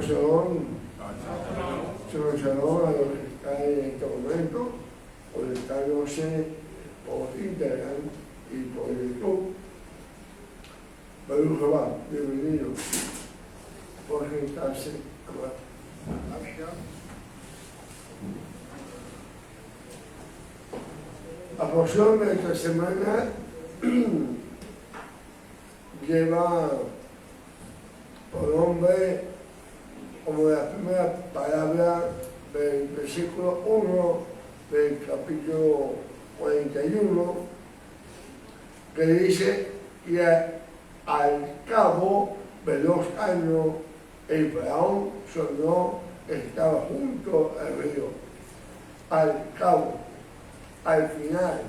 salvación a los que están en este momento, conectándose por Instagram y por YouTube. Baruch Rabá, bienvenido por sentarse. La porción de esta semana lleva por nombre como la primera palabra del versículo 1 del capítulo 41, que dice: y al cabo de 2 años el faraón soñó que estaba junto al río. Al cabo, al final,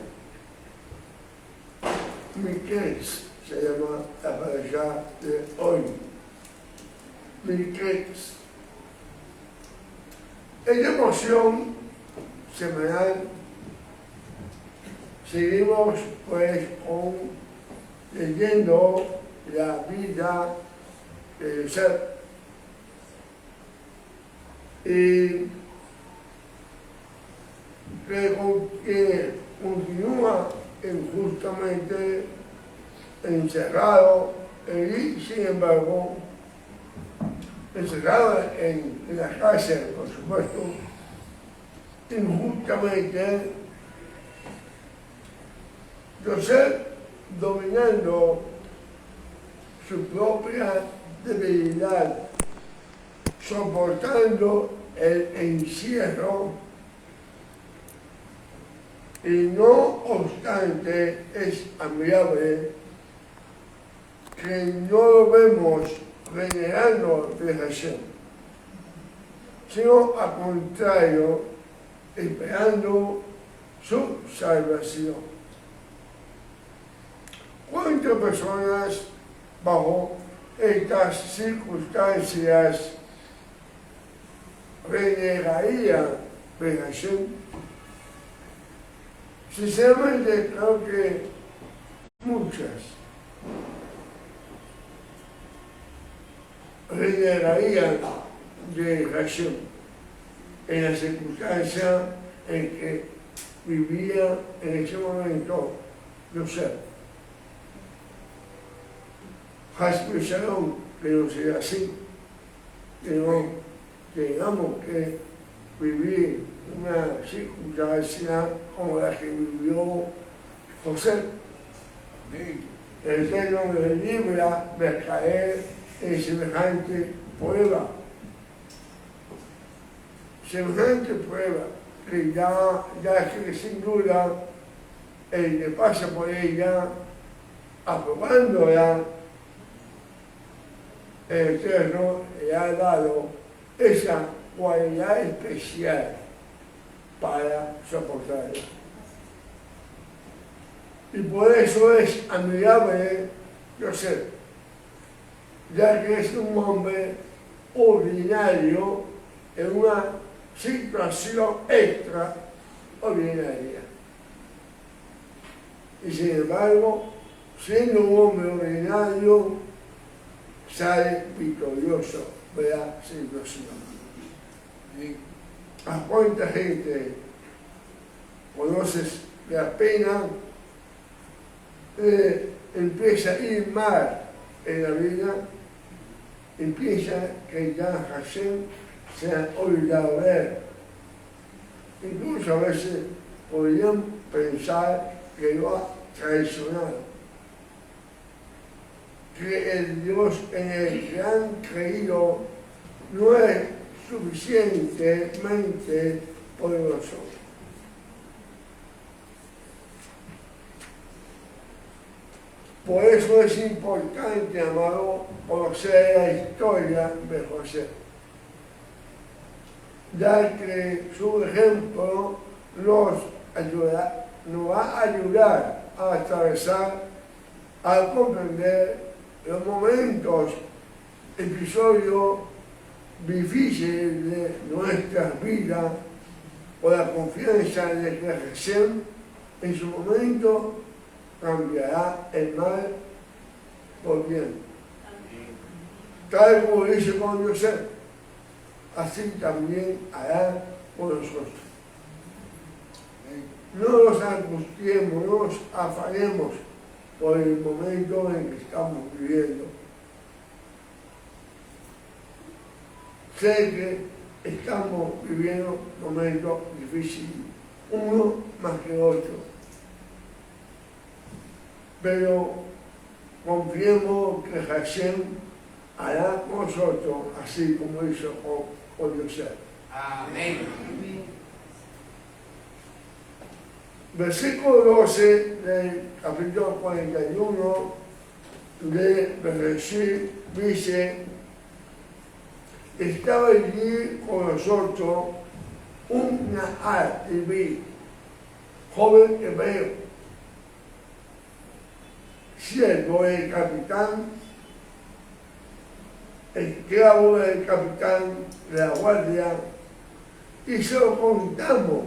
Miquex se llama la parashá de hoy. Miquex. En la emoción semanal seguimos pues leyendo la vida de Yosef y que continúa injustamente encerrado y sin embargo encerrado en la cárcel, por supuesto, injustamente. Yosef dominando su propia debilidad, soportando el encierro, y no obstante es admirable que no lo vemos renegando de Hashem, sino al contrario, esperando su salvación. ¿Cuántas personas bajo estas circunstancias renegarían de Hashem? Sinceramente creo que muchas renegarían de Hashem en la circunstancia en que vivía en ese momento Yosef. Hasbe Shalom, que no sea así, que no tengamos que vivir una circunstancia como la que vivió José. El Eterno me libra de caer en semejante prueba. Semejante prueba que ya que sin duda el que pasa por ella, aprobándola, el Eterno le ha dado esa cualidad especial para soportarla. Y por eso es admirable Yosef, ya que es un hombre ordinario en una situación extraordinaria. Y sin embargo, siendo un hombre ordinario, sale victorioso de la situación. ¿A cuánta gente conoces que apenas empieza a ir mal en la vida, empieza que ya Hashem se ha olvidado de él? Incluso a veces podrían pensar que lo ha traicionado, que el Dios en el que han creído no es suficientemente poderoso. Por eso es importante, amado, conocer la historia de José, ya que su ejemplo nos va a ayudar a atravesar, a comprender los momentos, episodios difíciles de nuestras vidas, por la confianza de que Hashem en su momento cambiará el mal por bien. Tal como dice con Yosef, así también hará por nosotros. No nos angustiemos, no nos afanemos por el momento en que estamos viviendo. Sé que estamos viviendo momentos difíciles, uno más que otro, pero confiemos que Hashem hará con nosotros, así como hizo con Yosef. Amén. Versículo 12 del capítulo 41 de Bereshit dice: estaba allí con nosotros un Nahar, joven hebreo, siervo del capitán, esclavo del capitán de la guardia, y se lo contamos,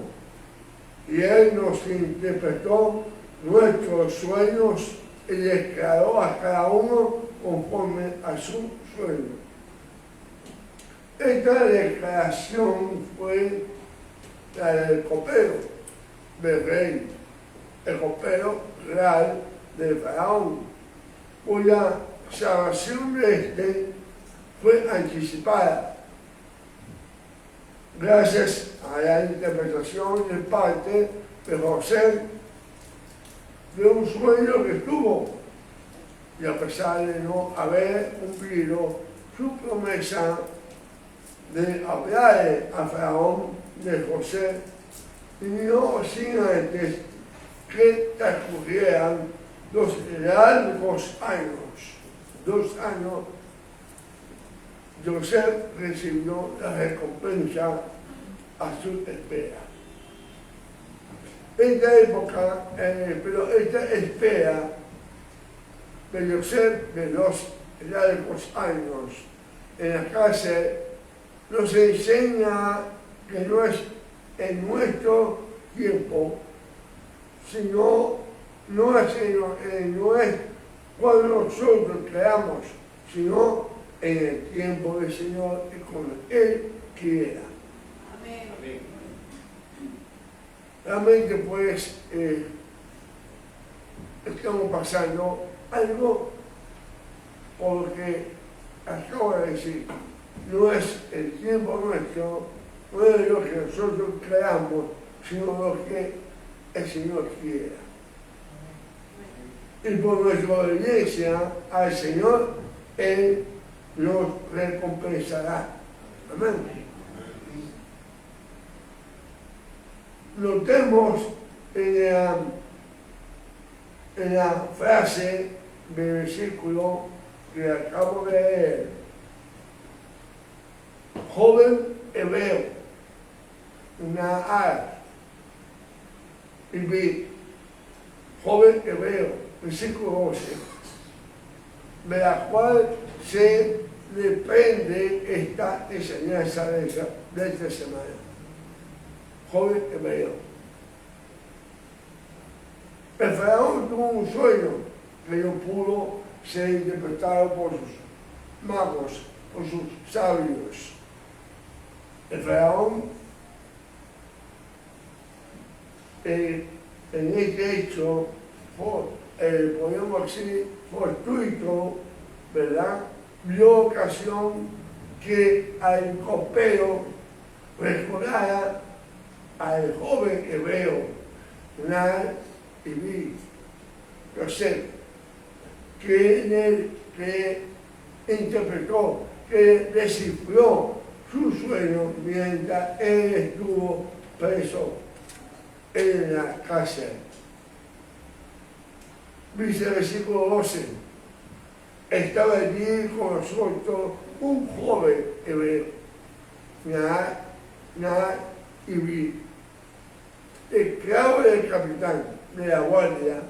y él nos interpretó nuestros sueños y declaró a cada uno conforme a su sueño. Esta declaración fue la del copero del rey, el copero real de Faraón, cuya salvación de este fue anticipada gracias a la interpretación de parte de José de un sueño que tuvo, y a pesar de no haber cumplido su promesa de hablar a Faraón de José, y no sin antes que transcurrieran 2 largos años, 2 años, José recibió la recompensa a su espera. Esta época, pero esta espera de José de 2 largos años en la cárcel nos enseña que no es en nuestro tiempo, sino no es cuando nosotros creamos, sino en el tiempo del Señor y cuando Él quiera. Amén. Realmente pues estamos pasando algo porque acabo de decir, no es el tiempo nuestro, no es lo que nosotros creamos, sino lo que el Señor quiera. Y por nuestra obediencia al Señor, Él nos recompensará. Amén. Notemos en la frase del versículo que acabo de leer: joven hebreo, Nahar, y joven hebreo, versículo 12, de la cual se desprende esta enseñanza de esta semana. Joven hebreo. El faraón tuvo un sueño que no pudo ser interpretado por sus magos, por sus sabios. El faraón, en este hecho, podemos decir, fortuito, ¿verdad?, dio ocasión que al copero recordara al joven hebreo, Nahar y José, que interpretó, que descifró su sueño mientras él estuvo preso en la cárcel. Dice el versículo 12: estaba allí con nosotros un joven hebreo, Nahar y esclavo del capitán de la guardia,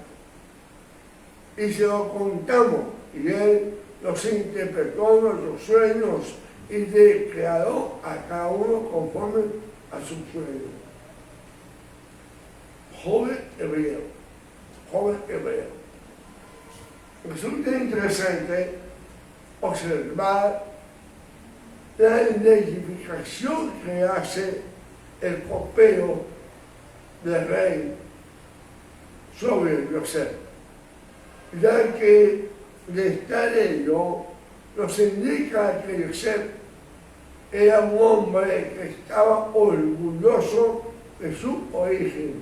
y se lo contamos, y él nos interpretó nuestros sueños y declaró a cada uno conforme a su sueño. Joven hebreo, joven hebreo. Resulta interesante observar la identificación que hace el copero del rey sobre Yosef, ya que de estar ello nos indica que Yosef era un hombre que estaba orgulloso de su origen,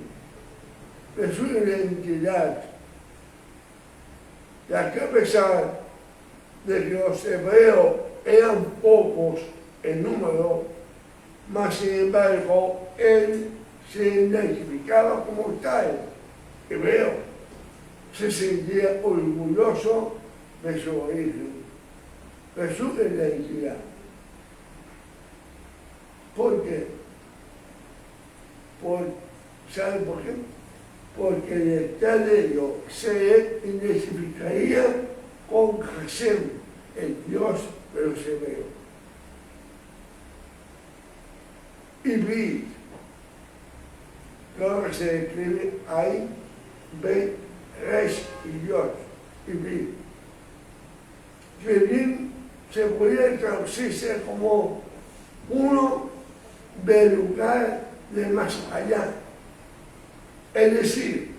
de su identidad, ya que a pesar de que los hebreos eran pocos en número, mas sin embargo él se identificaba como tal, hebreo, se sentía orgulloso de su origen, de su identidad. ¿Por qué? ¿Sabe por qué? Porque detrás de ello se identificaría con Hashem, el Dios de los hebreos. Ibrit, lo que se escribe ahí, Bet, Resh y Dios, Ibrit. Que bien se podría traducirse como uno del lugar de más allá, es decir,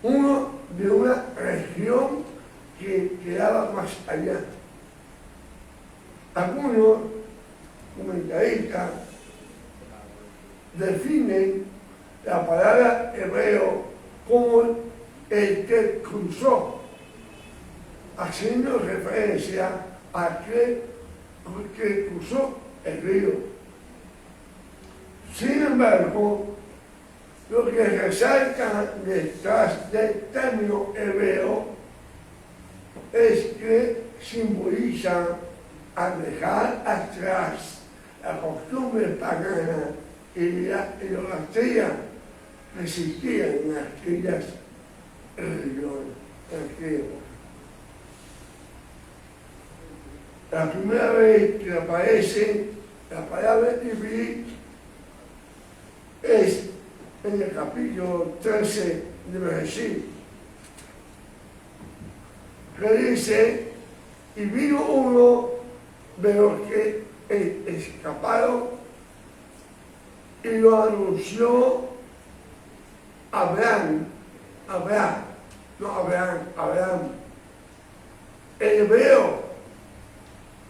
uno de una región que quedaba más allá. Algunos comentaristas definen la palabra hebreo como el que cruzó, haciendo referencia a aquel que cruzó el río. Sin embargo, lo que resalta detrás del término hebreo es que simboliza al dejar atrás la costumbre pagana y la idolatría que existían en aquellas religiones, en aquella época. La primera vez que aparece la palabra Ibrit es en el capítulo 13 de Bereshit, que dice: y vino uno de los que escaparon y lo anunció Abraham, el hebreo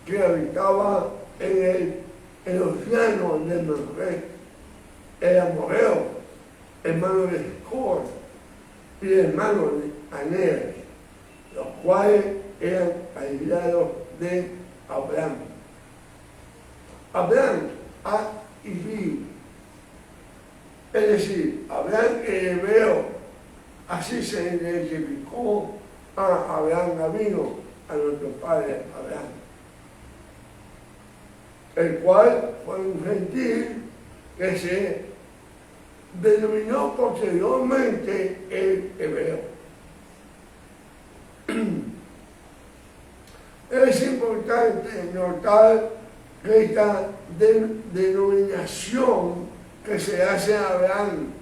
que habitaba en los llanos de Mamre, el amorreo, hermano de Jacob y hermano de Aner, los cuales eran aliados de Abraham. Abraham a Ibí, es decir, Abraham el hebreo, así se identificó a Abraham Avino, a nuestro padre Abraham, el cual fue un gentil que se denominó posteriormente el hebreo. Es importante notar que esta denominación que se hace a Abraham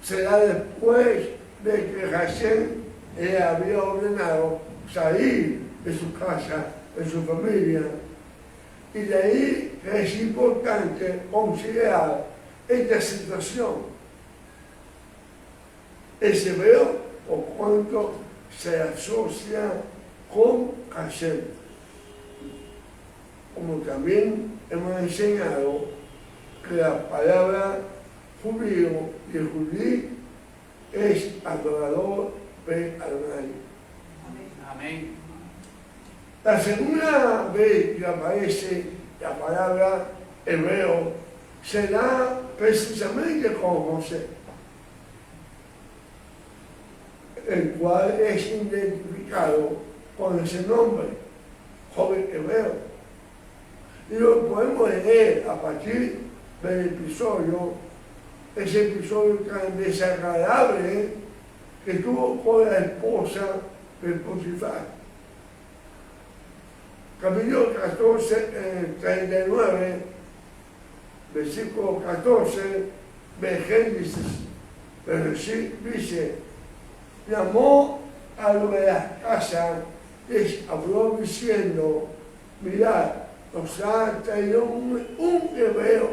se da después de que Hashem le había ordenado salir de su casa, de su familia. Y de ahí es importante considerar esta situación. Es hebreo por cuanto se asocia con Hashem. Como también hemos enseñado que la palabra judío y judí es adorador de Adonai. Amén. La segunda vez que aparece la palabra hebreo se da precisamente con José, el cual es identificado con ese nombre, joven hebreo. Y lo podemos leer a partir del episodio, ese episodio tan desagradable que tuvo con la esposa de Potifar. Capítulo 14, 39, versículo 14, de Génesis, dice: llamó a lo de las casas, les habló diciendo: mirad, nos ha traído un hebreo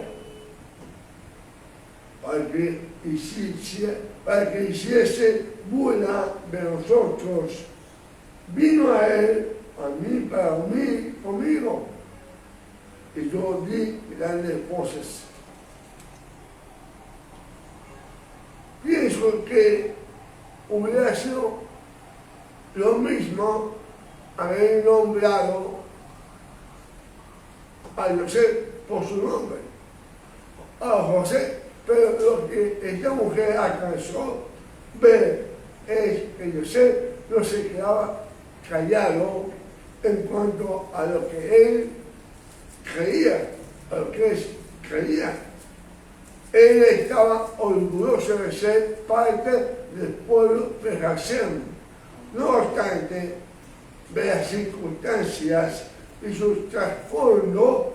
para que hiciese burla de nosotros. Vino a él, a mí, para mí, conmigo, y yo di grandes voces. Pienso que hubiera sido lo mismo haber nombrado a José por su nombre, a José, pero lo que esta mujer alcanzó ver es que José no se quedaba callado en cuanto a lo que él creía, a lo que él creía. Él estaba orgulloso de ser parte del pueblo de Hashem. No obstante, de las circunstancias y sus trasfondos,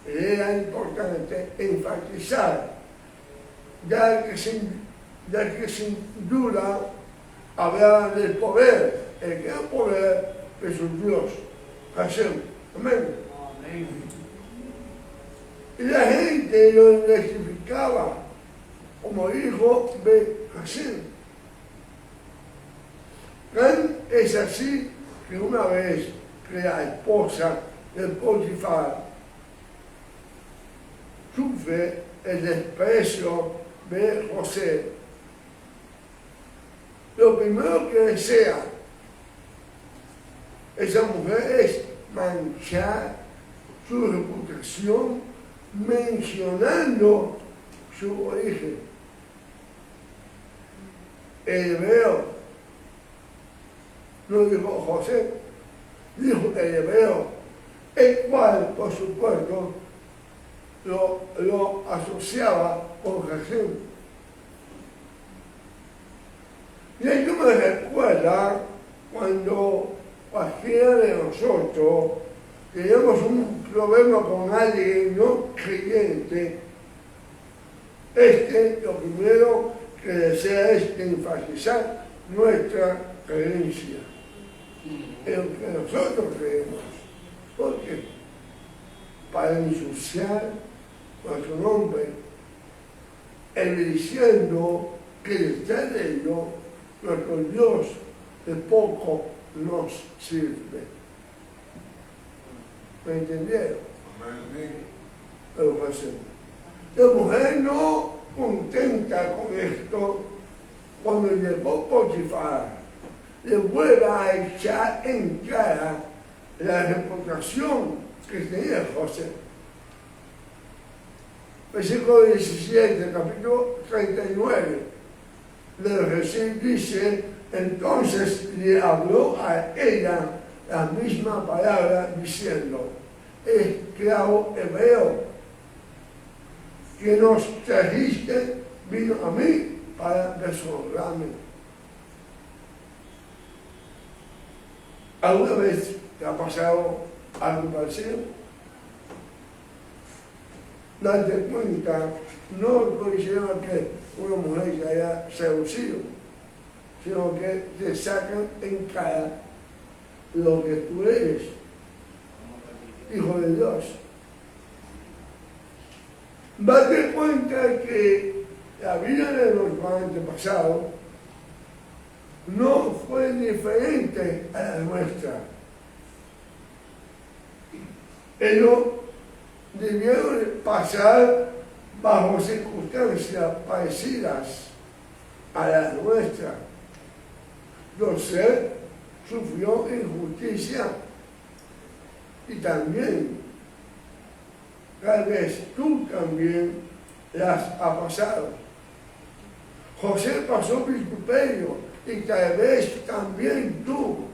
era importante enfatizar, ya que sin duda hablaba del poder, el gran poder de su Dios, Hashem. Amén. Amén. Y la gente lo identificaba como hijo de Hashem. Tan es así que una vez que la esposa de Potifar sufre el desprecio de José, lo primero que desea esa mujer es manchar su reputación mencionando su origen. El hebreo, no dijo José, dijo el hebreo, el cual, por supuesto, lo asociaba con Jesús. Y esto me recuerda cuando cualquiera de nosotros tenemos un problema con alguien no creyente, lo primero que desea es enfatizar nuestra creencia en lo que nosotros creemos. ¿Por qué? Para ensuciar nuestro nombre, diciendo que detrás de ello nuestro Dios de poco nos sirve. ¿Me entendieron? Pero pues, la mujer no contenta con esto, cuando llegó Potifar, le vuelve a echar en cara la reputación que tenía José. Versículo 17, capítulo 39, del Jesús dice, entonces le habló a ella la misma palabra diciendo, esclavo hebreo, que nos trajiste, vino a mí para deshonrarme. ¿Alguna vez te ha pasado algo parecido? Date cuenta, no estoy diciendo que una mujer se haya seducido, sino que te sacan en cara lo que tú eres, hijo de Dios. Date cuenta que la vida de nuestros antepasados no fue diferente a la nuestra. Ellos debieron pasar bajo circunstancias parecidas a las nuestras. José sufrió injusticia y también, tal vez tú también las has pasado. José pasó vituperio y tal vez también tú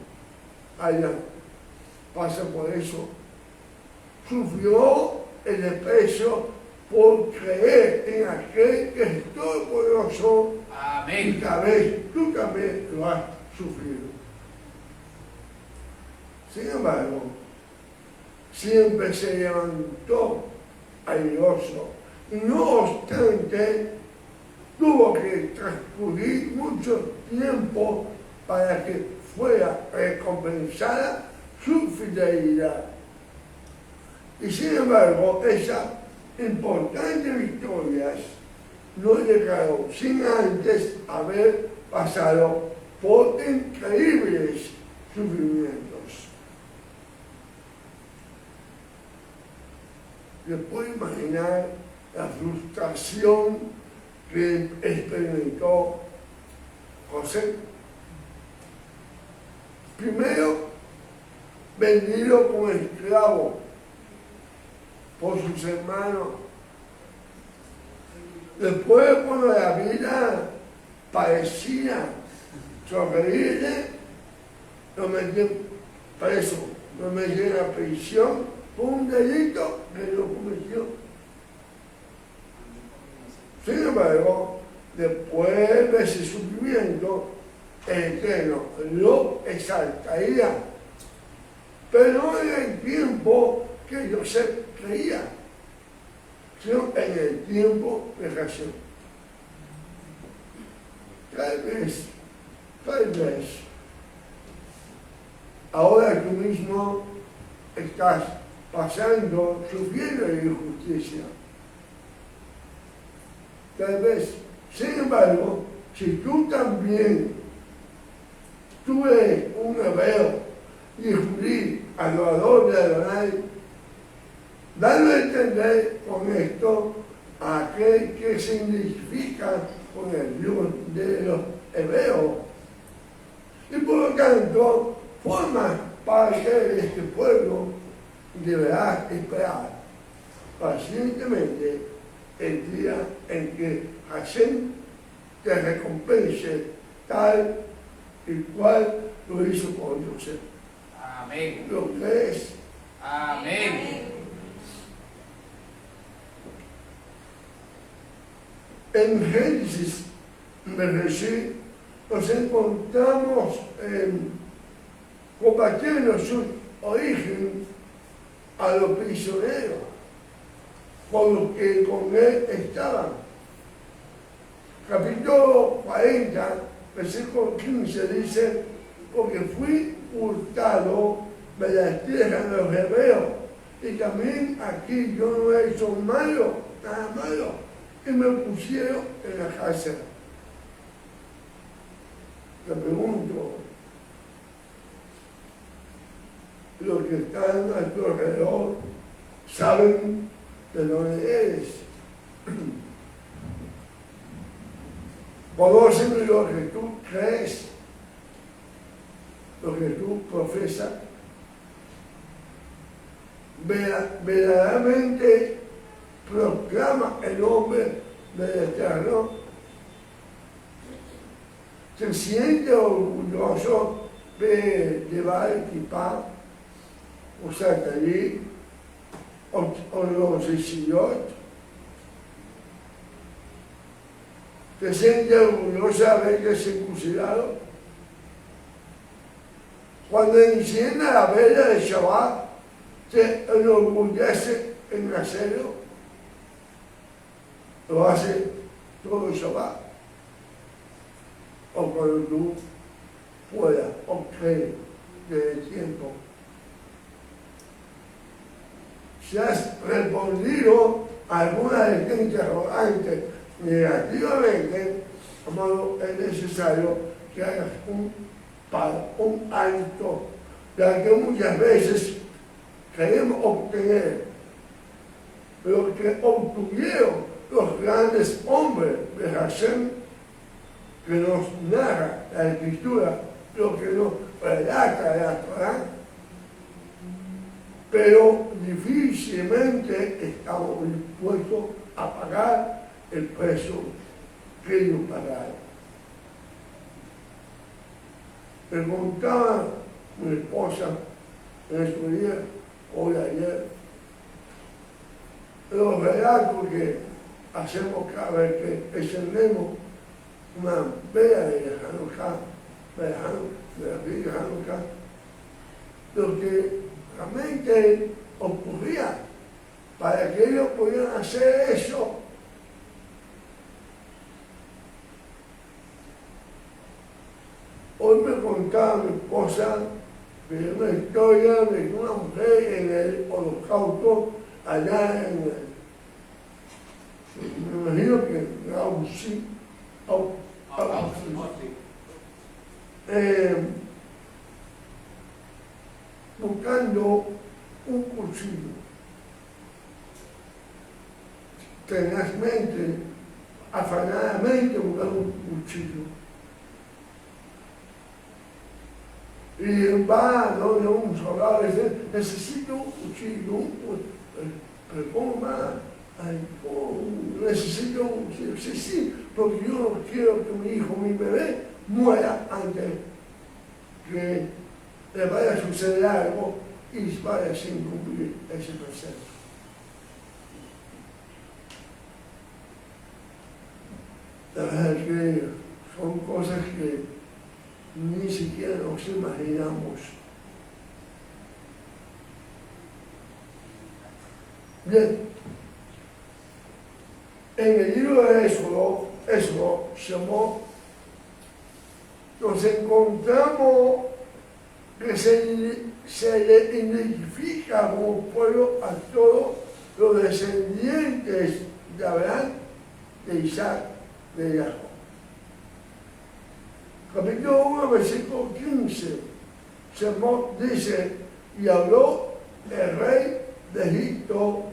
hayas pasado por eso. Sufrió el desprecio por creer en aquel que es todopoderoso. Amén. Y tal vez tú también lo has sufrido. Sin embargo, siempre se levantó airoso. Y no obstante, tuvo que transcurrir mucho tiempo para que fuera recompensada su fidelidad. Y sin embargo, esas importantes victorias no llegaron sin antes haber pasado por increíbles sufrimientos. ¿Se puede imaginar la frustración que experimentó José? Primero, vendido como esclavo por sus hermanos. Después, cuando la vida parecía sonreírle, lo metieron preso, lo metieron a prisión por un delito que no cometió. Sin embargo, después de ese sufrimiento, el Eterno lo exaltaría, pero no en el tiempo que José creía, sino en el tiempo de oración. Tal vez, ahora tú mismo estás pasando, sufriendo de injusticia. Tal vez, sin embargo, si tú también, tú eres un hebreo y judío, adorador de Adonai, dando a entender con esto a aquel que se identifica con el Dios de los hebreos. Y por lo tanto, forma parte de este pueblo, deberás esperar pacientemente el día en que Hashem te recompense tal y cual lo hizo con José. Amén. ¿Lo crees? Amén. En Génesis, Bereshit, nos encontramos compartiendo su origen a los prisioneros, con los que con él estaban. Capítulo 40, versículo 15 dice: porque fui hurtado de la tierra de los hebreos, y también aquí yo no he hecho malo, nada malo, y me pusieron en la cárcel. Te pregunto, los que están a tu alrededor saben de dónde eres. Conocen lo que tú crees, lo que tú profesas. Verdaderamente proclama el nombre del Eterno. Se siente orgulloso de llevar el kipá, o satarí, o los sillot. Se siente orgulloso de haberse circuncidado. Cuando encienda la vela de Shabbat, se enorgullece en hacerlo. Lo hace todo Shabbat. O cuando tú puedas, o crees del tiempo. Si has respondido a alguna de estas interrogantes negativamente, amado, es necesario que hagas un alto, ya que muchas veces queremos obtener lo que obtuvieron los grandes hombres de Hashem, que nos narra la Escritura, lo que nos relata la Torá, pero difícilmente estamos dispuestos a pagar el precio que ellos pagaron. Me contaba mi esposa en estos días, hoy ayer, los relatos que hacemos cada vez que encendemos una vela de Hanukkah, de la Biblia Hanukkah, lo que realmente ocurría para que ellos pudieran hacer eso. Hoy me contaba mi esposa de una historia de una mujer en el holocausto allá en el, me imagino que en Auschwitz, buscando un cuchillo, tenazmente, afanadamente buscando un cuchillo. Y va donde un soldado y dice, necesito un cuchillo, pero ¿cómo va? Ay, necesito un cuchillo. Sí, sí, porque yo no quiero que mi hijo, mi bebé, muera antes que le vaya a suceder algo y vaya sin cumplir ese proceso. La verdad es que son cosas que ni siquiera nos imaginamos. Bien, en el libro de Éxodo, nos encontramos que se le identifica como pueblo a todos los descendientes de Abraham, de Isaac, de Jacob. Capítulo 1, versículo 15, Shemot dice, y habló el rey de Egipto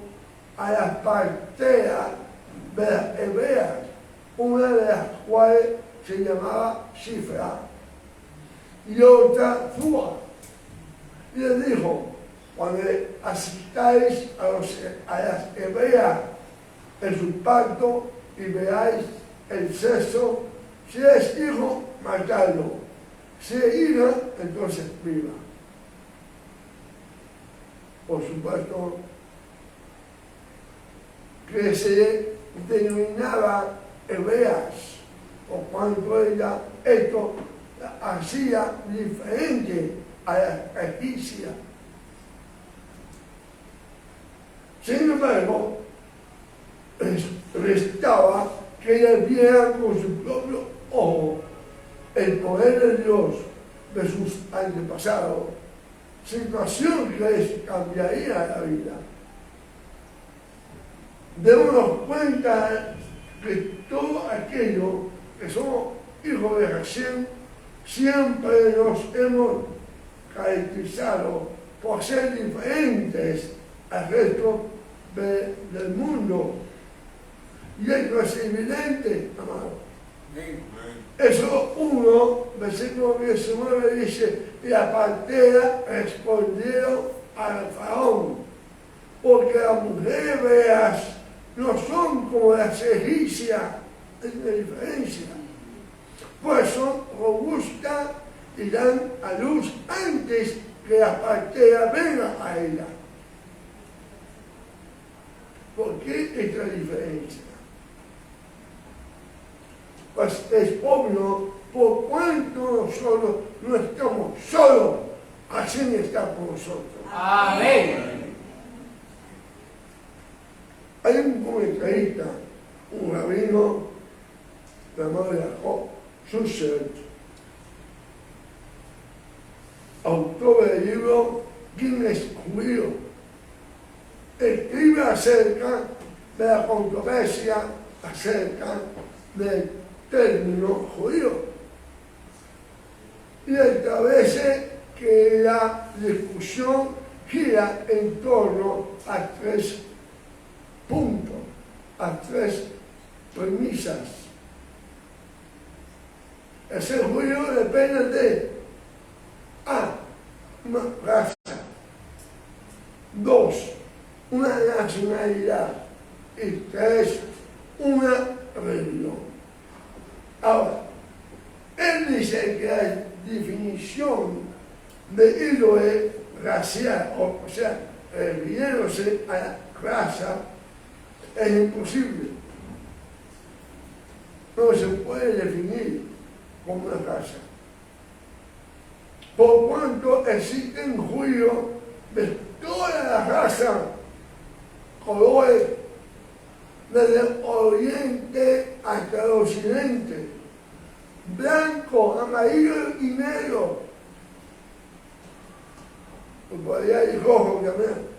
a las parteras de las hebreas, una de las cuales se llamaba Shifra y otra Fua. Y le dijo, cuando asistáis a las hebreas en su pacto y veáis el sexo, si es hijo, matadlo, si es hija, entonces viva. Por supuesto que se denominaba hebreas, por cuanto ella esto hacía diferente a la egipcia. Sin embargo, restaba que ellas vieran con su propio ojo el poder de Dios de sus antepasados, situación que les cambiaría la vida. Debemos cuenta que todo aquello que somos hijos de Hashem, siempre nos hemos caracterizado por ser diferentes al resto del mundo. Y esto es evidente, amado. Eso 1, versículo 19 dice, y la partera respondieron al faraón, porque las mujeres hebreas no son como las egipcias, es una diferencia, pues son robustas y dan a luz antes que la partera venga a ella. ¿Por qué esta diferencia? Pues es obvio, por cuanto nosotros no estamos solos, así está con nosotros. Amén. Hay un comentarista, un rabino llamado Jacob Susser, autor del libro ¿Quién es judío?, escribe acerca de la controversia acerca del término judío y establece que la discusión gira en torno a 3 puntos, a 3 premisas. El ser judío depende de A, una raza, 2, una nacionalidad y 3, una religión. Ahora, él dice que la definición de ídolo racial, o sea, refiriéndose a la raza, es imposible. No se puede definir como una raza. Por cuanto existen judíos de toda la raza, colores, desde el oriente hasta el occidente, blanco, amarillo y negro. por allá hay rojo también.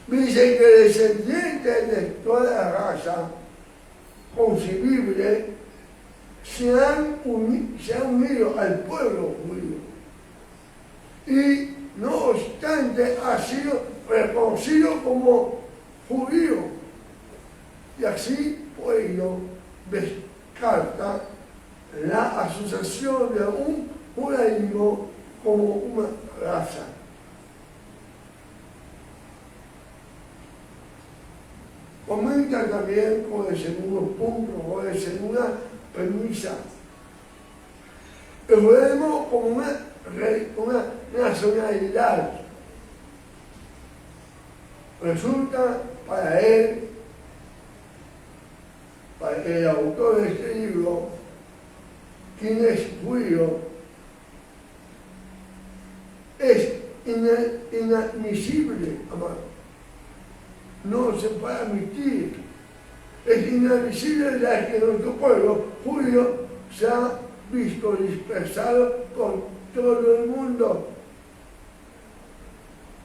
Dice que descendientes de toda raza concebible se han unido al pueblo judío. Y no obstante ha sido reconocido como judío. Y así por ello descarta la asociación de un judaísmo como una raza. Comenta también con el segundo punto, con la segunda premisa. El judaísmo como una nacionalidad. Resulta para él, para el autor de este libro, quien es judío, es inadmisible, amado. No se puede admitir. Es inadmisible la que nuestro pueblo judío se ha visto dispersado por todo el mundo,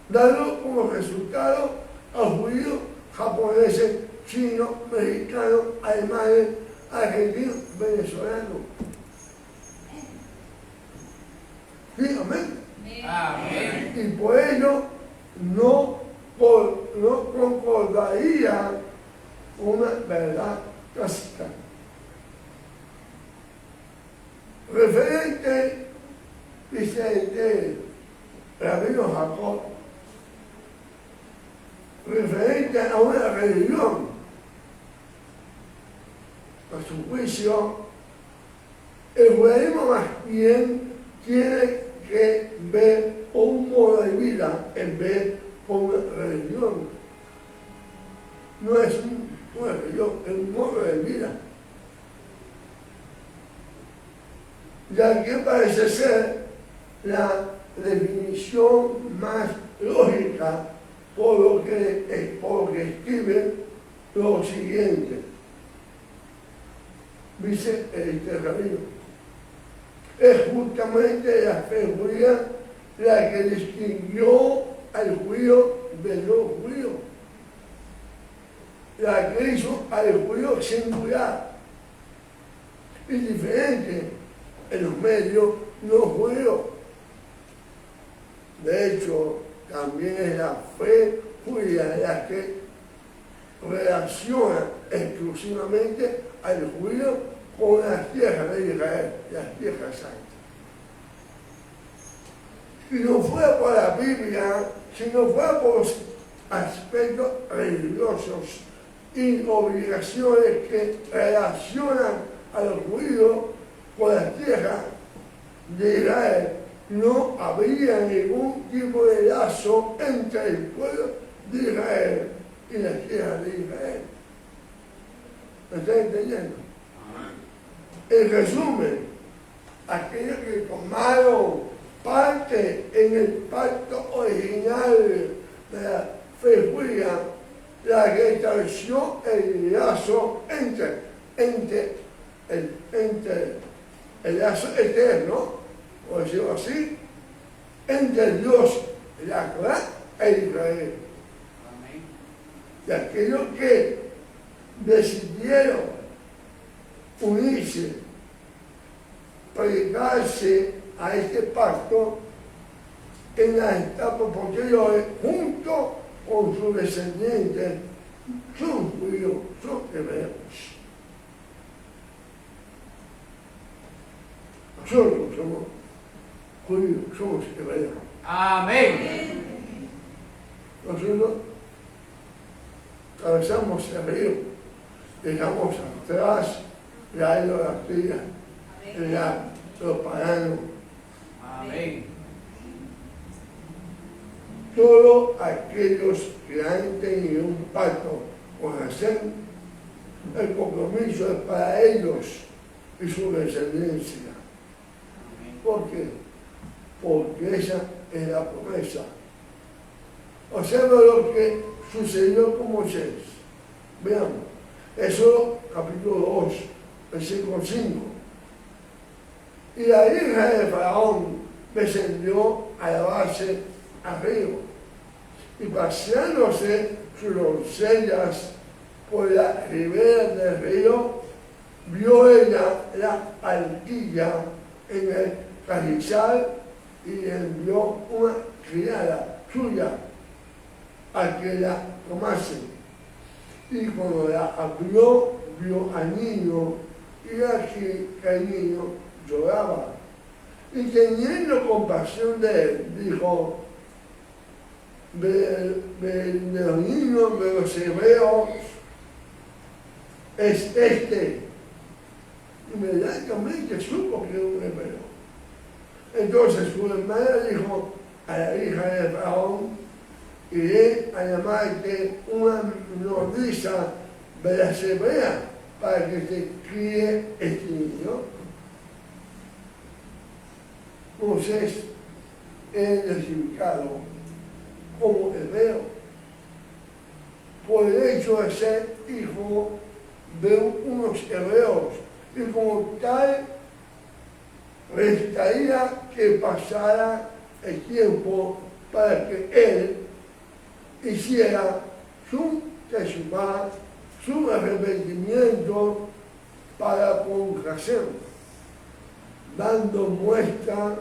dando como resultado a judíos, japoneses, chinos, mexicanos, alemanes, argentinos, venezolanos. ¿Sí? Amén. Amén. Y por ello no concordaría con una verdad clásica. Referente, dice el rabino Jacob, referente a una religión, a su juicio, el judaísmo más bien tiene que ver un modo de vida en vez con una religión. No es una religión, es un modo de vida. Ya que parece ser la definición más lógica por lo que escribe lo siguiente. Dice este rabino: es justamente la fe judía la que distinguió al judío de no judío, la que hizo al judío singular y diferente en los medios no judíos. De hecho, también es la fe judía la que relaciona exclusivamente al judío con las tierras de Israel, las tierras santas. Si no fuera por la Biblia, si no fuera por los aspectos religiosos y obligaciones que relacionan a los judíos con las tierras de Israel, no habría ningún tipo de lazo entre el pueblo de Israel y las tierras de Israel. ¿Me están entendiendo? En resumen, aquellos que tomaron parte en el pacto original de la fe judía, la que estableció el lazo entre el lazo eterno, por decirlo así, entre Dios, Yahvé e Israel. Y aquellos que decidieron unirse, pregarse a este pacto en las etapas posteriores, junto con sus descendientes, son judíos, son hebreos. Nosotros somos judíos, somos hebreos. Amén. Nosotros atravesamos el río, dejamos atrás la idolatría, los paganos. Amén. Todos aquellos que han tenido un pacto con Hashem, el compromiso es para ellos y su descendencia. ¿Por qué? Porque esa es la promesa. Observa lo que sucedió con Moisés. Veamos. Éxodo capítulo 2, versículo 5. Y la hija de Faraón descendió a llevarse al río y paseándose sus doncellas por la ribera del río, vio ella la alquilla en el carrizal y envió una criada suya a que la tomase. Y cuando la abrió, vio al niño y aquí el niño lloraba. Y teniendo compasión de él, dijo, de los niños de los hebreos es este. Inmediatamente supo que era un hebreo. Entonces su hermana dijo a la hija de Faraón, iré a llamarte una nodriza de las hebreas para que te críe este niño. Moisés es identificado como hebreo por el hecho de ser hijo de unos hebreos y como tal restaría que pasara el tiempo para que él hiciera su teshuvá, su arrepentimiento para congregación, dando muestra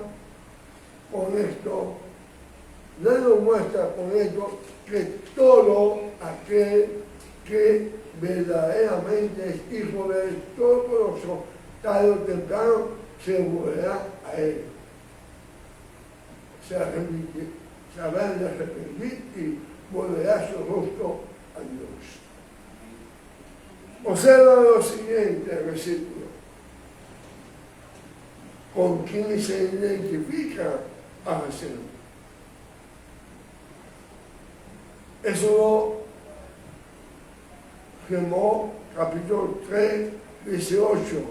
con esto que todo aquel que verdaderamente es hijo del Todopoderoso, tarde o temprano se volverá a él. Se habrá de arrepentir y volverá su rostro a Dios. Observa lo siguiente versículo. ¿Con quién se identifica a Hashem? Éxodo capítulo 3, 18.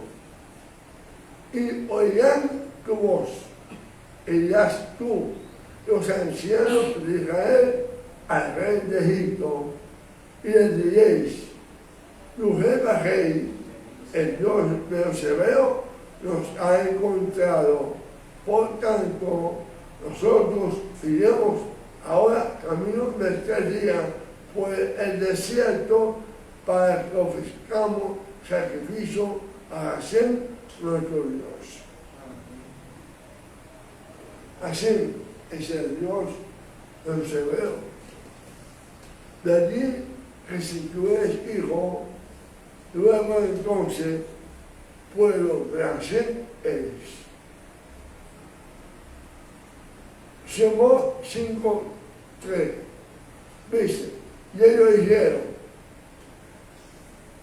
Y oirán tu voz, y dirás tú, los ancianos de Israel, al rey de Egipto, y les diréis, tu rey, el Dios de los hebreos, nos ha encontrado. Por tanto, nosotros iremos ahora camino de 3 días por el desierto para que ofrezcamos sacrificio a Hashem, nuestro Dios. Hashem es el Dios de los hebreos. De allí que si tú eres hijo, luego entonces pueblo de Hashem eres. Shemot 5:3 dice, y ellos dijeron,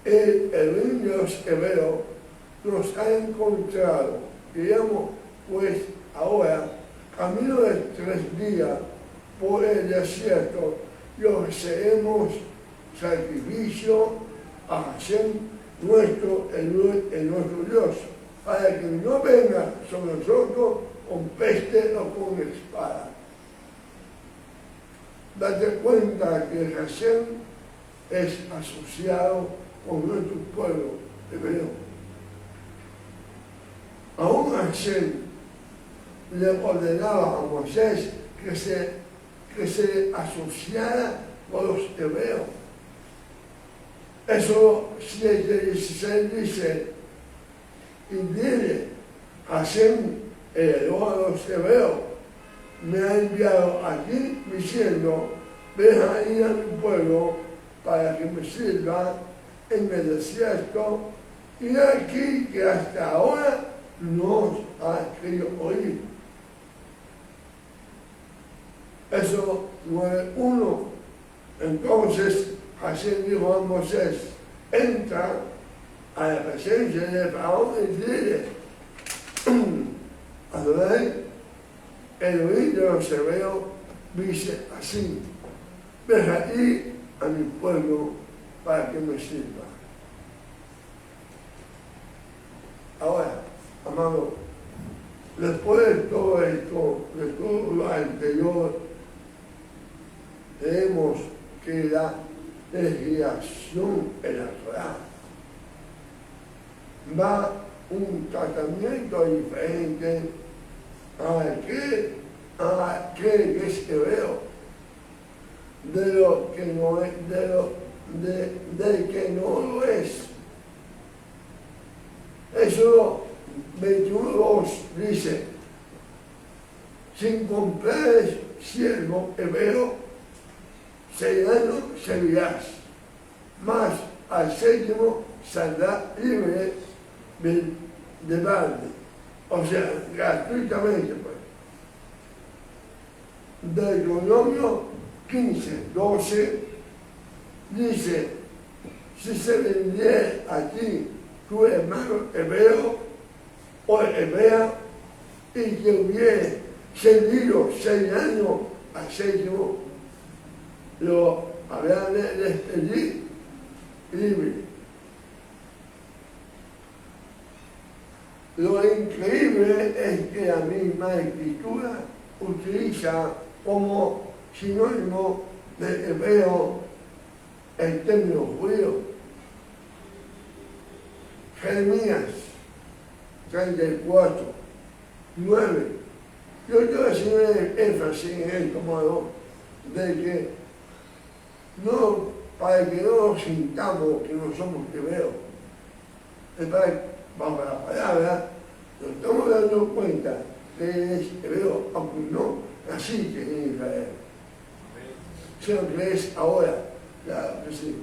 el Dios hebreo nos ha encontrado, digamos, pues ahora, camino de 3 días por el desierto, y ofreceremos sacrificio a Hashem, nuestro Dios, para que no venga sobre nosotros con peste o con espada. Date cuenta que Hashem es asociado con nuestro pueblo hebreo. Aún Hashem le ordenaba a Moisés que se asociara con los hebreos. Eso 7:16 dice, y dile, Hashem, el Dios de los hebreos, me ha enviado aquí diciendo, deja ir a mi pueblo para que me sirva en el desierto, y aquí que hasta ahora no ha querido oír. Eso 9:1. Entonces Hashem dijo a Moisés, entra a la presencia de Faraón y dile, Adonai, el de los hebreos, dice así, deja ir a mi pueblo para que me sirva. Ahora, amado, después de todo esto, de todo lo anterior, vemos que la legislación en la Torá va un tratamiento diferente a aquel que es hebreo, de lo que no es, del que no lo es. Éxodo 21:2 dice: sin comprar siervo hebreo, 6 años servirás, mas al 7º saldrá libre de balde, o sea, gratuitamente, pues. Deuteronomio 15:12 dice: si se vendiera a ti tu hermano hebreo o hebrea y que hubiera servido 6 años al 7º, lo habrá de despedir libre. Lo increíble es que la misma escritura utiliza como sinónimo de hebreo el término judío. Jeremías 34:9. Yo quiero hacer énfasis en esto, modo, de que no, para que no nos sintamos que no somos hebreos, es para que, bajo la palabra, nos estamos dando cuenta que es hebreo, aunque no naciste en Israel, sino que es ahora, claro que sí.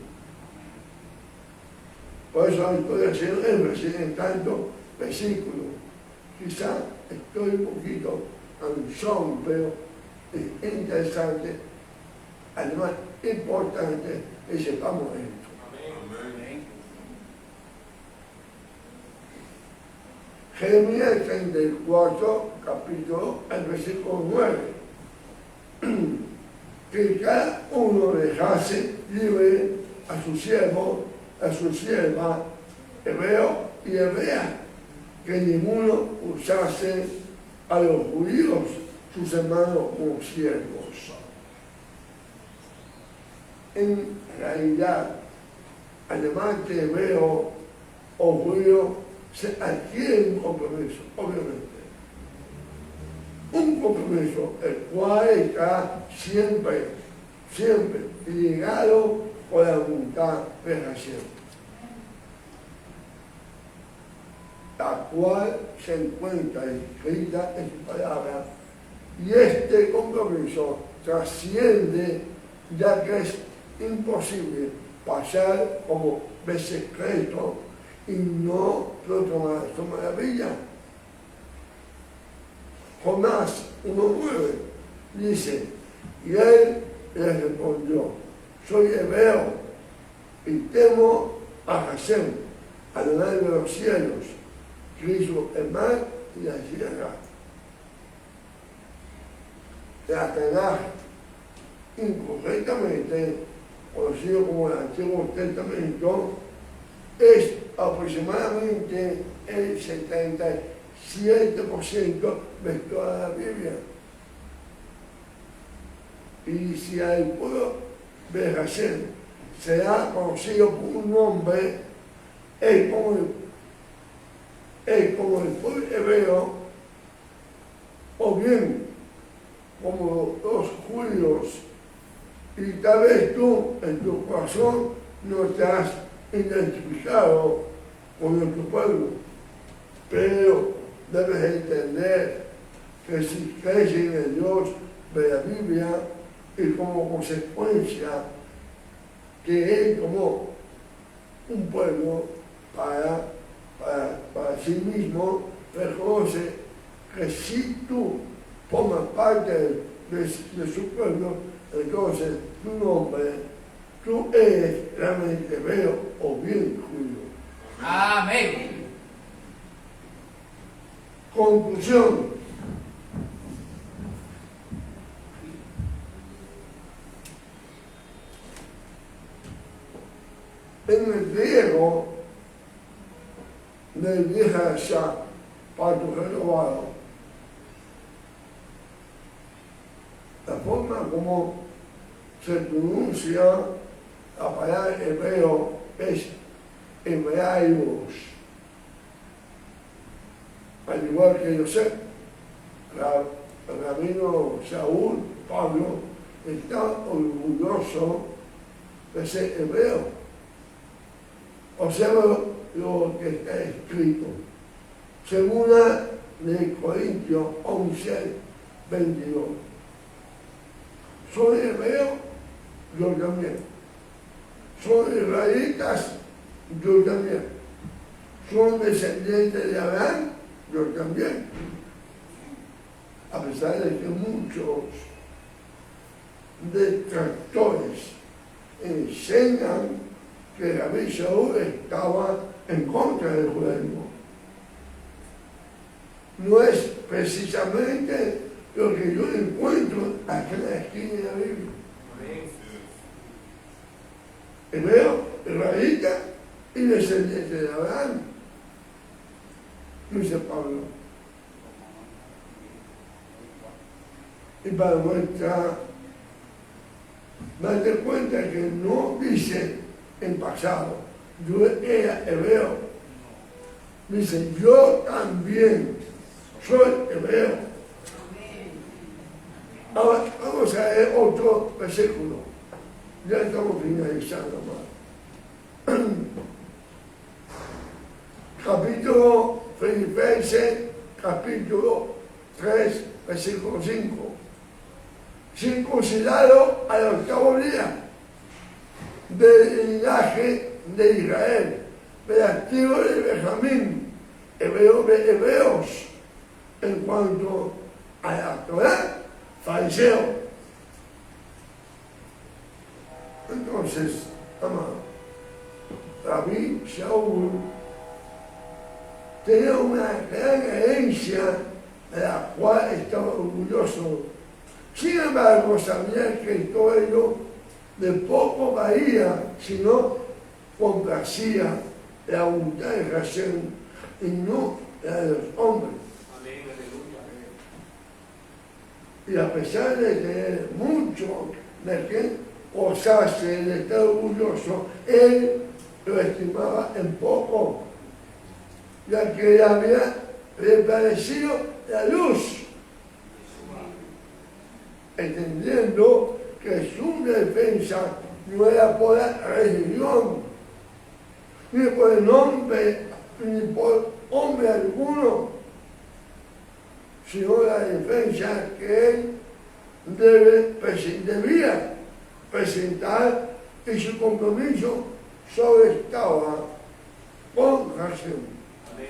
Por eso estoy haciendo énfasis en tanto versículo. Quizá estoy un poquito cansón, pero es interesante, además importante que sepamos esto. Amén. Jeremías 34, capítulo, el versículo 9. Que cada uno dejase libre a su siervo, a su sierva, hebreo y hebrea, que ninguno usase a los judíos, sus hermanos, como siervos. En realidad, además de hebreo o judío, se adquiere un compromiso, obviamente. Un compromiso, el cual está siempre ligado por la voluntad de Hashem, la cual se encuentra escrita en su palabra, y este compromiso trasciende, ya que es imposible pasar como de secreto y no proclamar su maravilla. Jonás 1:9 dice: y él le respondió: soy hebreo y temo a Hashem, Adonai de los cielos, que hizo el mar y la tierra. La Tanaj, incorrectamente conocido como el Antiguo Testamento, es aproximadamente el 77% de toda la Biblia. Y si el pueblo de Hashem será conocido por un nombre, es como el pueblo hebreo, o bien como los judíos, y tal vez tú en tu corazón no te has identificado con nuestro pueblo, pero debes entender que si crees en el Dios de la Biblia y como consecuencia que Él tomó un pueblo para sí mismo, reconoce que si tú formas parte de su pueblo, entonces tu nombre, tú eres realmente hebreo o bien judío. Amén. Conclusión. En el griego del vieja Shah, pacto renovado, la forma como se pronuncia la palabra hebreo es hebraeos, al igual que Yosef, Rabino Saúl, Pablo, está orgulloso de ser hebreo. Observa lo que está escrito. Segunda de Corintios 11, 22. ¿Son hebreos? Yo también. ¿Son israelitas? Yo también. ¿Son descendientes de Abraham? Yo también. A pesar de que muchos detractores enseñan que Rabí Saúl estaba en contra del judaísmo. No es precisamente lo que yo encuentro aquí en la esquina de la Biblia. Hebreo, israelita y descendiente de Abraham, dice Pablo. Y para muestra, date cuenta que no dice en pasado, yo era hebreo. Dice, yo también soy hebreo. Ahora vamos a leer otro versículo. Ya estamos finalizando más. Capítulo Filipenses, capítulo 3, versículo 5. Circuncidado al octavo día del linaje de Israel, de la tribu de Benjamín, hebreo de hebreos, en cuanto a la Torá, fariseo. Entonces, amado, Rabí Saúl tenía una gran herencia de la cual estaba orgulloso. Sin embargo, sabía que todo ello de poco valía, sino complacía la voluntad de Hashem y no la de los hombres. Amén, aleluya. Y a pesar de tener mucho de que gozarse, de estar orgulloso, él lo estimaba en poco, ya que le había reparecido la luz, entendiendo que su defensa no era por la religión, ni por el nombre, ni por hombre alguno, sino la defensa que él debía presentar, y su compromiso solo estaba con Hashem.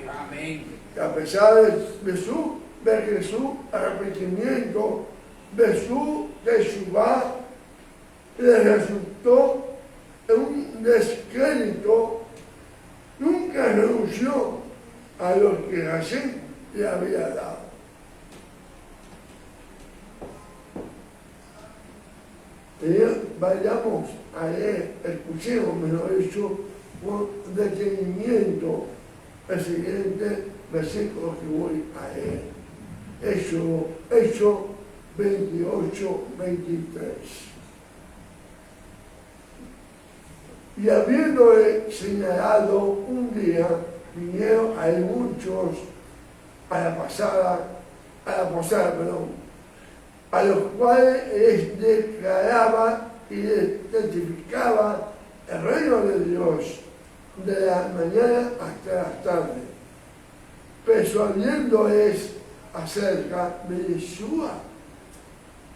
Amén. Y a pesar de su arrepentimiento, de su teshuvá, le resultó un descrédito. Nunca renunció a lo que Hashem le había dado. Vayamos a leer, escuchemos, mejor dicho, con detenimiento el siguiente versículo que voy a leer. Hecho 28, 23. Y habiéndole señalado un día, vinieron a muchos a la posada, a los cuales les declaraba y les testificaba el reino de Dios de la mañana hasta la tarde, persuadiéndoles acerca de Yeshua,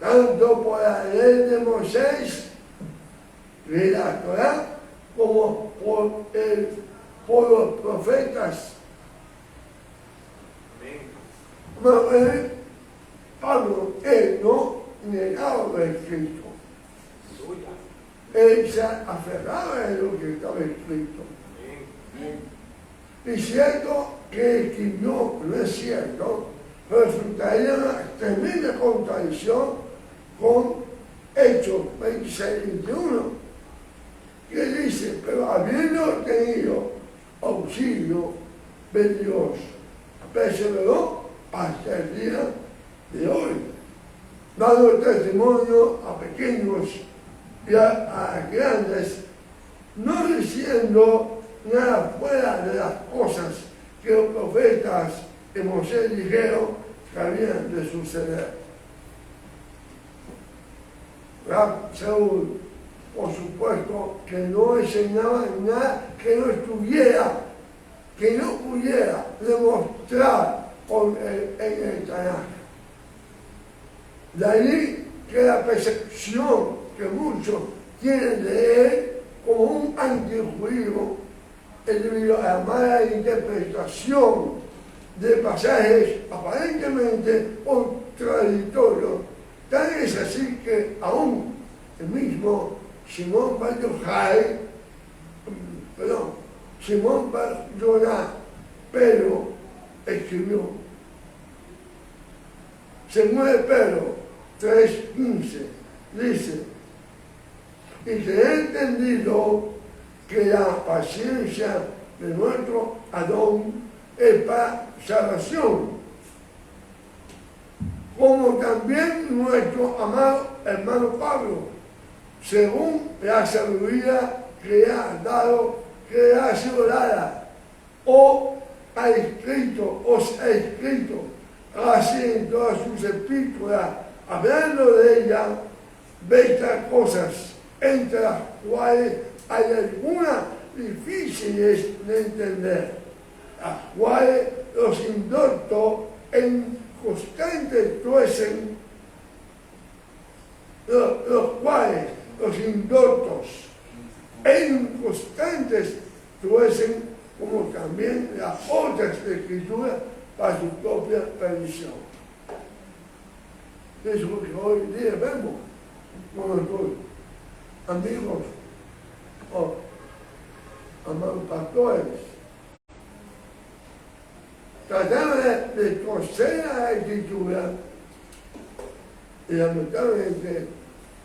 tanto por la ley de Moisés, de la Torá, como por los profetas. Amén. Pablo, él no negaba lo escrito. Aleluya. Él se aferraba a lo que estaba escrito. Amén. Y cierto que escribió, no es cierto, resultaría una tremenda contradicción con Hechos 26, 21, que dice, pero habiendo tenido auxilio de Dios, perseveró hasta el día de hoy, dando testimonio a pequeños y a grandes, no diciendo nada fuera de las cosas que los profetas de Moisés dijeron, que había de suceder. Rab Shaul, por supuesto, que no enseñaba nada que no estuviera, que no pudiera demostrar en el Tanaj. De ahí que la percepción que muchos tienen de él como un antijudío es debido a la mala interpretación de pasajes aparentemente contradictorios. Tal es así que aún el mismo Simón Bar Yoná, Pedro escribió, según Pedro 3:15, dice, y se ha entendido que la paciencia de nuestro Adón es para salvación, como también nuestro amado hermano Pablo, según la sabiduría que le ha dado, que le ha sido dada, os ha escrito, así en todas sus epístolas, hablando de ella, de estas cosas, entre las cuales hay algunas difíciles de entender, las cuales los indoctos en constantes tuecen, los cuales los indoctos en constantes tuecen, como también las otras escrituras para su propia perdición. Eso es lo que hoy día vemos con nuestros amigos o amados pastores. Tratando de torcer la escritura y lamentablemente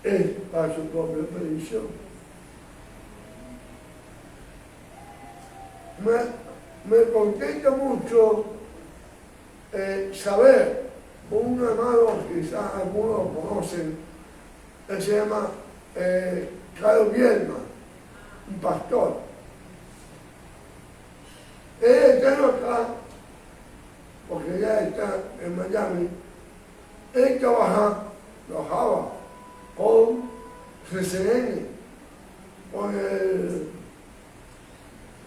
es para su propia perdición. Me contenta mucho saber, un amado, quizás algunos conocen, él se llama Carlos Bielma, un pastor. Él está acá, porque ya está en Miami. Él trabajaba con CCN, con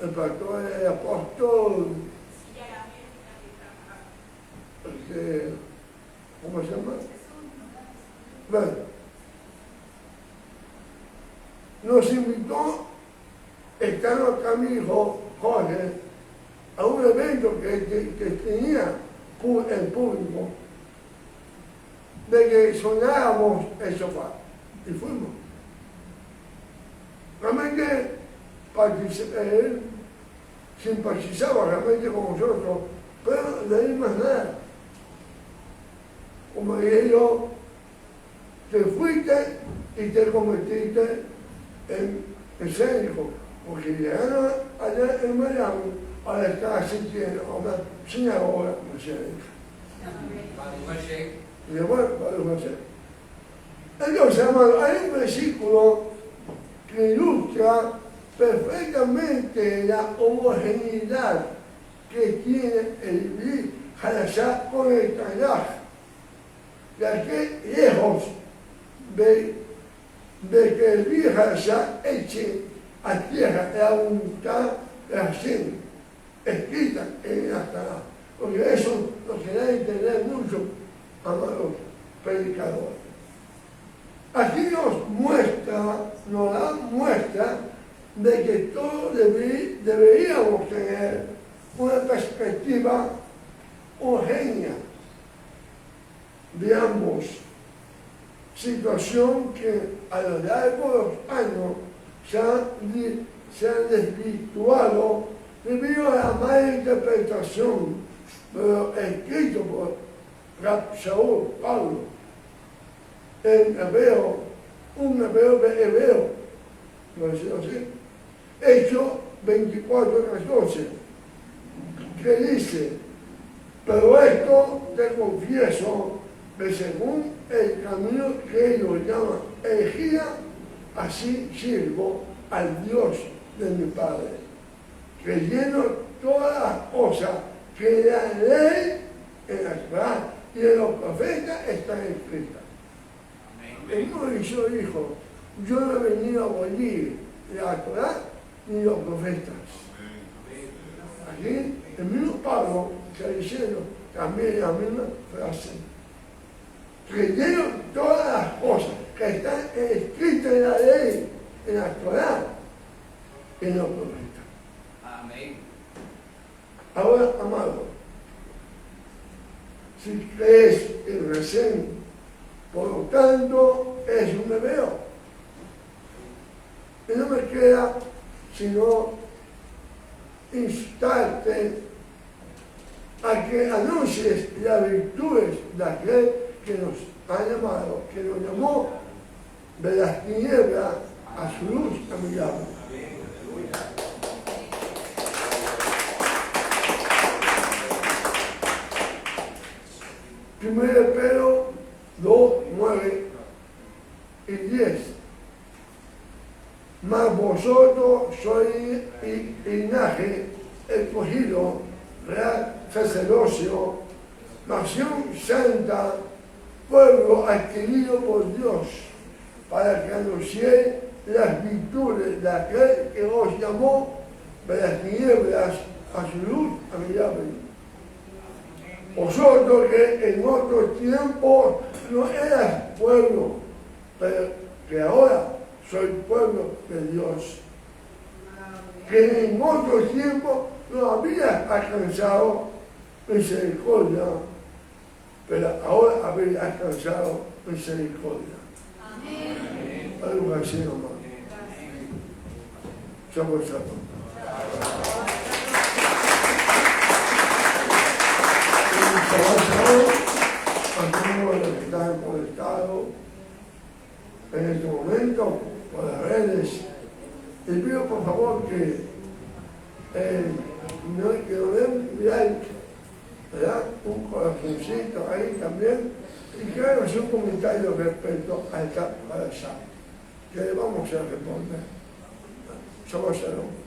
el pastor, el apóstol, ¿cómo se llama? Bueno, nos invitó, estando acá mi hijo Jorge, a un evento que tenía en público, de que sonáramos el sofá, y fuimos. Realmente él simpatizaba realmente con nosotros, pero de ahí más nada. Como dije yo, te fuiste y te convertiste en escénico, porque llegaron allá en Miami, ahora está asistiendo a una sinagoga mesiánica. Y de bueno, entonces, hermano, hay un versículo que ilustra perfectamente la homogeneidad que tiene el Brit Hadashah con el Tanaj, ya que lejos de que el Brit Hadashah eche a tierra la voluntad de Hashem escrita en la Tanaj, porque eso lo que da a entender mucho, amados predicadores. Aquí nos da muestra de que todos deberíamos tener una perspectiva homogénea de ambos, situación que a lo largo de los años se han desvirtuado debido a la mala interpretación de lo escrito por Rab Shaul, Pablo, en hebreo, un hebreo de hebreo, no es así, Hechos 24:14, que dice, pero esto te confieso, que según el camino que ellos llaman elegía, así sirvo al Dios de mi Padre, creyendo todas las cosas que la ley en la Torá y en los profetas están escritas. El Moisés dijo, yo no he venido a abolir la Torá ni los profetas. Aquí el mismo Pablo está diciendo también la misma frase. Creyeron todas las cosas que están escritas en la ley, en la Torá, en los profetas. Amén. Ahora, amado, si crees en recién, por lo tanto, es un hebreo. Y no me queda sino instarte a que anuncies las virtudes de aquel que nos ha llamado, que nos llamó de las tinieblas a su luz admirable. Primero de Pedro 2, 9 y 10. Mas vosotros sois linaje escogido, real sacerdocio, nación santa, pueblo adquirido por Dios, para que anunciéis las virtudes de aquel que os llamó de las tinieblas a su luz admirable. Vosotros que en otro tiempo no eras pueblo, pero que ahora soy pueblo de Dios. Que en otro tiempo no habías alcanzado misericordia, pero ahora habéis alcanzado misericordia. Amén. Algo así, amado. Somos salvos. A todos los que están conectados en este momento por las redes, les pido por favor que nos den like, ¿verdad? Un corazoncito ahí también, y que hagan un comentario respecto a esta palabra, que le vamos a responder. Somos salvos.